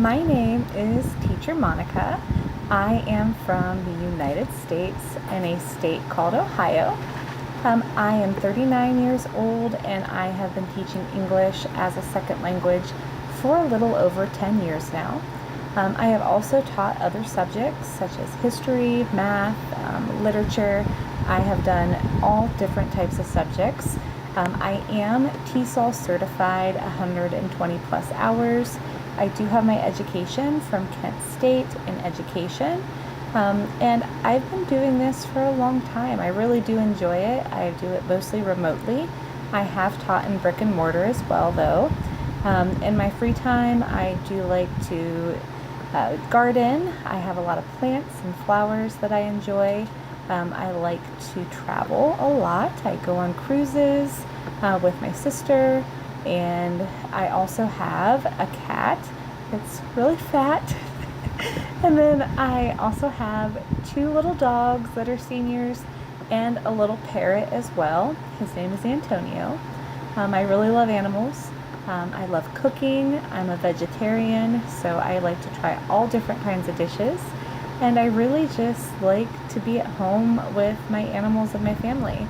My name is Teacher Monica. I am from the United States in a state called Ohio. I am 39 years old and I have been teaching English as a second language for a little over 10 years now. I have also taught other subjects such as history, math, literature. I have done all different types of subjects. I am TESOL certified 120 plus hours. I do have my education from Kent State in education, and I've been doing this for a long time. I really do enjoy it. I do it mostly remotely. I have taught in brick and mortar as well, though. In my free time, I do like to garden. I have a lot of plants and flowers that I enjoy. I like to travel a lot. I go on cruises with my sister. And I also have a cat that's really fat. And then I also have 2 little dogs that are seniors and a little parrot as well. His name is Antonio. I really love animals. I love cooking. I'm a vegetarian, so I like to try all different kinds of dishes. And I really just like to be at home with my animals and my family.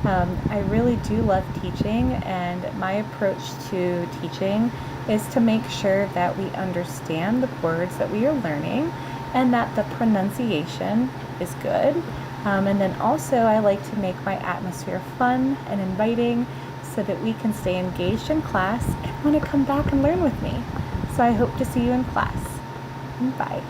I really do love teaching, and my approach to teaching is to make sure that we understand the words that we are learning and that the pronunciation is good. And then also I like to make my atmosphere fun and inviting so that we can stay engaged in class and want to come back and learn with me. So I hope to see you in class. Bye.